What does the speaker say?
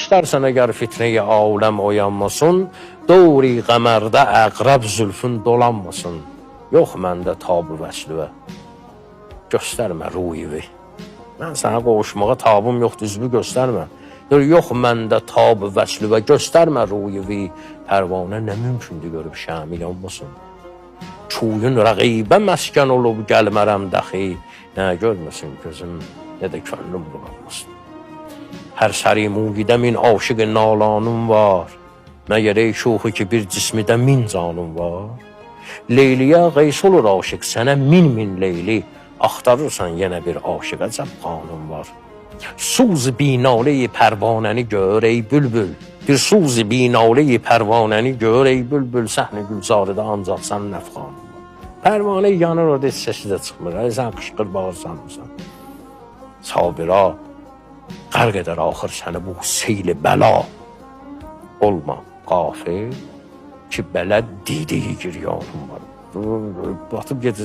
İstərsən əgər fitneyi aləm oyanmasın, doğri qəmərdə əqrəb zülfün dolanmasın. Yox məndə tab-ı vəslüvə, göstərmə ruivi. Mən sənə qovuşmağa tabım yoxdur, üzvü göstərmə. Yox məndə tab-ı vəslüvə, göstərmə ruivi. Pərvanə nə mümkündür görüb şəmi yanmasın. Çuyun rəqibə məskən olub gəlmərəm dəxi. Nə görməsin gözüm, nə də könlüm bulanmasın. Hər səri muqidə min aşıq nalanım var. Məgər ey şuxu ki bir cismidə min canım var. Leyliyə qeys olur aşıq, sənə min leyli. Axtarırsan yenə bir aşıqa cəbqanım var. Suz binalı-i pərvanəni gör ey bülbül. Bir suz binalı-i pərvanəni gör ey bülbül. Səhnə gülzarıda ancaq sən nəfxanım var. Pərvanə yanır orada heç səsi də çıxmır. Sən qışqır bağırsan. Sabira qərq edər axır səni bu seyli bəla. Olma qafil ki bələ didiyi giryanım var. Batıb gedəcək.